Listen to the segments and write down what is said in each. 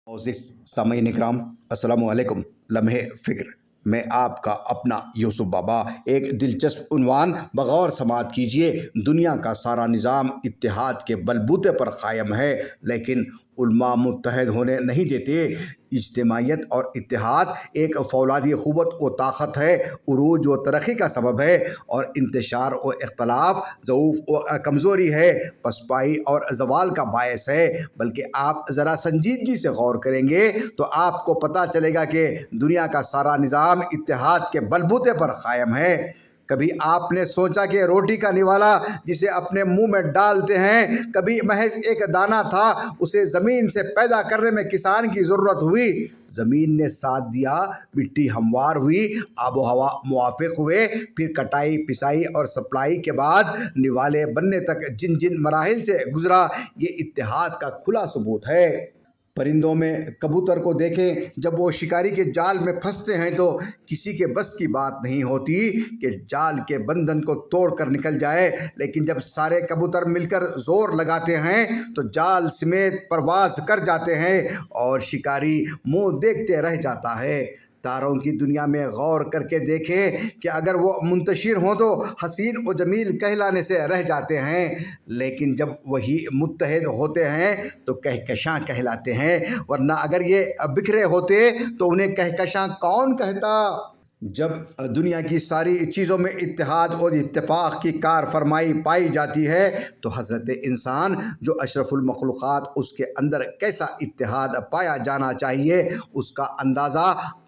मोज़िस सामईन इकराम, अस्सलामु अलैकुम। लम्हे फ़िक्र में आपका अपना यूसुफ बाबा। एक दिलचस्प उन्वान बग़ौर समाअत कीजिए। दुनिया का सारा निज़ाम इत्तेहाद के बलबूते पर क़ायम है, लेकिन उलमा मुत्तहद होने नहीं देते। इज्तिमाइयत और इत्तेहाद एक फ़ौलादी क़ुव्वत व ताक़त है, उरूज व तरक्की का सबब है, और इंतशार व इख्तलाफ ज़ऊफ़ व कमज़ोरी है, पसपाई और ज़वाल का बायस है। बल्कि आप ज़रा संजीदगी से गौर करेंगे तो आपको पता चलेगा कि दुनिया का सारा निज़ाम इत्तेहाद के बलबूते पर क़ायम है। कभी आपने सोचा कि रोटी का निवाला जिसे अपने मुंह में डालते हैं कभी महज एक दाना था? उसे ज़मीन से पैदा करने में किसान की ज़रूरत हुई, ज़मीन ने साथ दिया, मिट्टी हमवार हुई, आबो हवा मुवाफ़िक हुए, फिर कटाई, पिसाई और सप्लाई के बाद निवाले बनने तक जिन जिन मराहिल से गुज़रा, ये इत्तेहाद का खुला सबूत है। परिंदों में कबूतर को देखें, जब वो शिकारी के जाल में फंसते हैं तो किसी के बस की बात नहीं होती कि जाल के बंधन को तोड़कर निकल जाए, लेकिन जब सारे कबूतर मिलकर जोर लगाते हैं तो जाल समेत परवाज कर जाते हैं और शिकारी मुंह देखते रह जाता है। तारों की दुनिया में गौर करके देखें कि अगर वो मुंतशिर हों तो हसीन व जमील कहलाने से रह जाते हैं, लेकिन जब वही मुत्तहद होते हैं तो कहकशां कहलाते हैं, वरना अगर ये बिखरे होते तो उन्हें कहकशां कौन कहता। जब दुनिया की सारी चीज़ों में इत्तेहाद और इत्तेफाक की कार फरमाई पाई जाती है तो हज़रत इंसान जो अशरफुल मखलूक़ात, उसके अंदर कैसा इत्तेहाद पाया जाना चाहिए उसका अंदाज़ा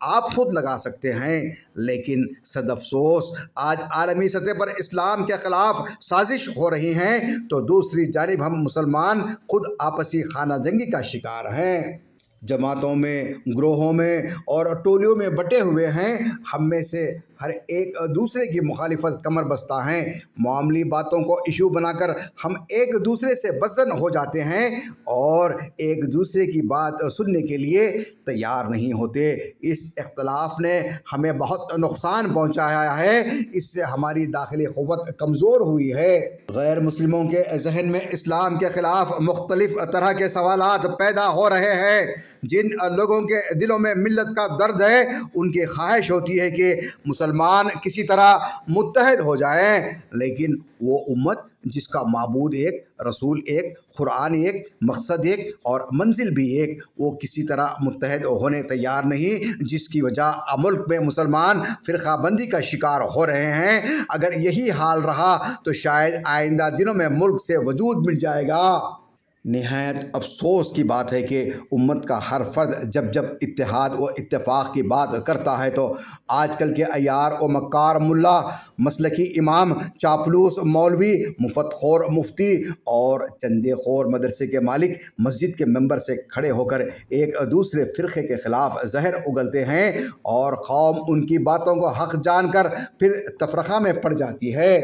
आप खुद लगा सकते हैं। लेकिन सदअफ़सोस आज आलमी सतह पर इस्लाम के ख़िलाफ़ साजिश हो रही हैं तो दूसरी जानिब हम मुसलमान खुद आपसी खाना जंगी का शिकार हैं। जमातों में, ग्रोहों में और टोलियों में बटे हुए हैं। हम में से हर एक दूसरे की मुखालिफत कमर बस्ता हैं। मामूली बातों को इशू बनाकर हम एक दूसरे से बज़न हो जाते हैं और एक दूसरे की बात सुनने के लिए तैयार नहीं होते। इस इख्तलाफ ने हमें बहुत नुकसान पहुंचाया है, इससे हमारी दाखिली क़ुव्वत कमज़ोर हुई है। गैर मुस्लिमों के जहन में इस्लाम के ख़िलाफ़ मुख्तलिफ़ तरह के सवालात पैदा हो रहे हैं। जिन लोगों के दिलों में मिल्लत का दर्द है, उनकी ख्वाहिश होती है कि मुसलमान किसी तरह मुत्तहद हो जाएं, लेकिन वो उम्मत जिसका माबूद एक, रसूल एक, कुरान एक, मकसद एक और मंजिल भी एक, वो किसी तरह मुत्तहद होने तैयार नहीं, जिसकी वजह मुल्क में मुसलमान फ़िरक़ाबंदी का शिकार हो रहे हैं। अगर यही हाल रहा तो शायद आइंदा दिनों में मुल्क से वजूद मिट जाएगा। निहायत अफसोस की बात है कि उम्मत का हर फर्द जब जब इत्तेहाद व इत्तेफाक की बात करता है तो आजकल के अय्यार व मक्कार मुल्ला, मसलकी इमाम, चापलूस मौलवी, मुफतखोर मुफ्ती और चंदेखोर मदरसे के मालिक मस्जिद के मेंबर से खड़े होकर एक दूसरे फ़िरक़े के ख़िलाफ़ जहर उगलते हैं और कौम उनकी बातों को हक़ जानकर फिर तफ़रक़ा में पड़ जाती है।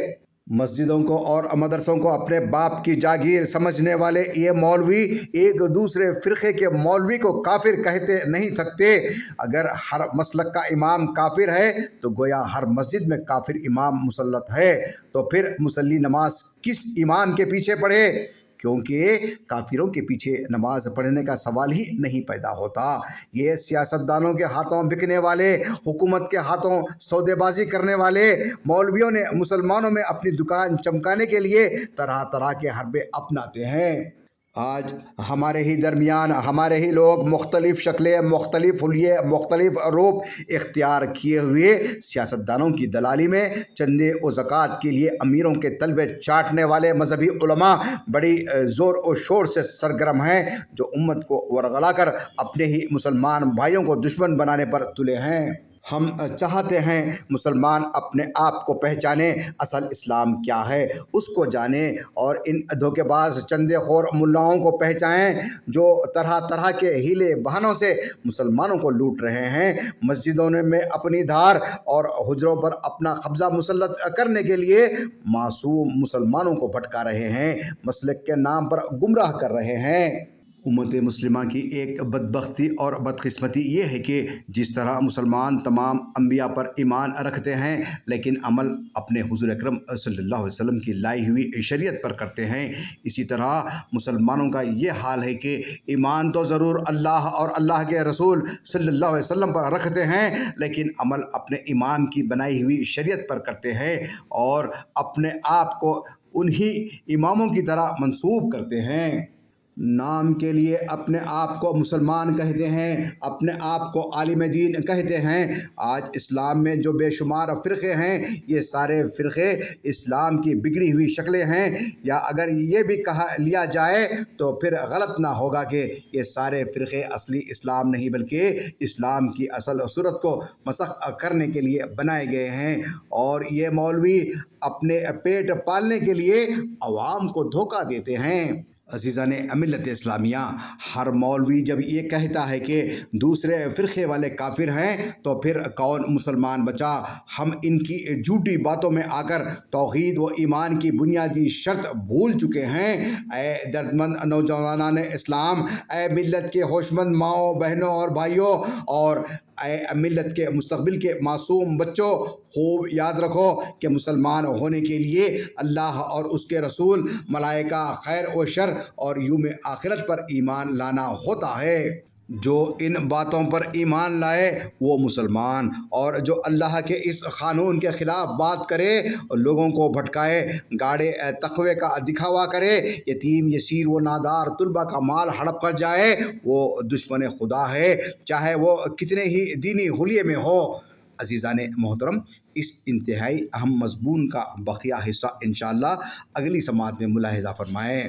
मस्जिदों को और मदरसों को अपने बाप की जागीर समझने वाले ये मौलवी एक दूसरे फ़िरक़े के मौलवी को काफिर कहते नहीं थकते। अगर हर मसलक का इमाम काफिर है तो गोया हर मस्जिद में काफिर इमाम मुसल्लत है, तो फिर मुसल्ली नमाज किस इमाम के पीछे पढ़े, क्योंकि काफिरों के पीछे नमाज पढ़ने का सवाल ही नहीं पैदा होता। ये सियासतदानों के हाथों बिकने वाले, हुकूमत के हाथों सौदेबाजी करने वाले मौलवियों ने मुसलमानों में अपनी दुकान चमकाने के लिए तरह तरह के हरबे अपनाते हैं। आज हमारे ही दरमियान हमारे ही लोग मुख्तलिफ़ शक्लें, मुख्तलिफ़ हुलिये, मुख्तलिफ़ रूप इख्तियार किए हुए सियासतदानों की दलाली में चंदे और ज़कात के लिए अमीरों के तलबे चाटने वाले मजहबी उलमा बड़ी ज़ोर और शोर से सरगर्म हैं, जो उम्मत को वरगला कर अपने ही मुसलमान भाइयों को दुश्मन बनाने पर तुले हैं। हम चाहते हैं मुसलमान अपने आप को पहचाने, असल इस्लाम क्या है उसको जाने और इन धोखेबाज चंदेखोर मुल्लाओं को पहचानें जो तरह तरह के हीले बहानों से मुसलमानों को लूट रहे हैं। मस्जिदों में अपनी धार और हुजरों पर अपना कब्जा मुसल्लत करने के लिए मासूम मुसलमानों को भटका रहे हैं, मसलक के नाम पर गुमराह कर रहे हैं। امت مسلمہ کی ایک بدبختی اور بدقسمتی یہ ہے کہ جس طرح مسلمان تمام انبیاء پر ایمان رکھتے ہیں لیکن عمل اپنے حضور اکرم صلی اللہ علیہ وسلم کی لائی ہوئی شریعت پر کرتے ہیں، اسی طرح مسلمانوں کا یہ حال ہے کہ ایمان تو ضرور اللہ اور اللہ کے رسول صلی اللہ علیہ وسلم پر رکھتے ہیں لیکن عمل اپنے امام کی بنائی ہوئی شریعت پر کرتے ہیں اور اپنے آپ کو انہی اماموں کی طرح منسوب کرتے ہیں۔ نام کے لیے اپنے آپ کو مسلمان کہتے ہیں، اپنے آپ کو عالم دین کہتے ہیں۔ آج اسلام میں جو بے شمار فرقے ہیں یہ سارے فرقے اسلام کی بگڑی ہوئی شکلیں ہیں، یا اگر یہ بھی کہا لیا جائے تو پھر غلط نہ ہوگا کہ یہ سارے فرقے اصلی اسلام نہیں بلکہ اسلام کی اصل صورت کو مسخ کرنے کے لیے بنائے گئے ہیں، اور یہ مولوی اپنے پیٹ پالنے کے لیے عوام کو دھوکہ دیتے ہیں۔ عزیزان ملت اسلامیہ، ہر مولوی جب یہ کہتا ہے کہ دوسرے فرقے والے کافر ہیں تو پھر کون مسلمان بچا؟ ہم ان کی جھوٹی باتوں میں آ کر توحید و ایمان کی بنیادی شرط بھول چکے ہیں۔ اے دردمند نوجوانان اسلام، اے ملت کے ہوشمند ماؤں بہنوں اور بھائیوں، اور اے ملت کے مستقبل کے معصوم بچوں، خوب یاد رکھو کہ مسلمان ہونے کے لیے اللہ اور اس کے رسول، ملائکہ، خیر و شر اور یوم آخرت پر ایمان لانا ہوتا ہے۔ جو ان باتوں پر ایمان لائے وہ مسلمان، اور جو اللہ کے اس قانون کے خلاف بات کرے، لوگوں کو بھٹکائے، گاڑے تقوی کا دکھاوا کرے، یتیم یسیر و نادار طلبہ کا مال ہڑپ کر جائے، وہ دشمن خدا ہے، چاہے وہ کتنے ہی دینی حلیے میں ہو۔ عزیزان محترم، اس انتہائی اہم مضمون کا بقیہ حصہ انشاءاللہ اگلی سماعت میں ملاحظہ فرمائیں۔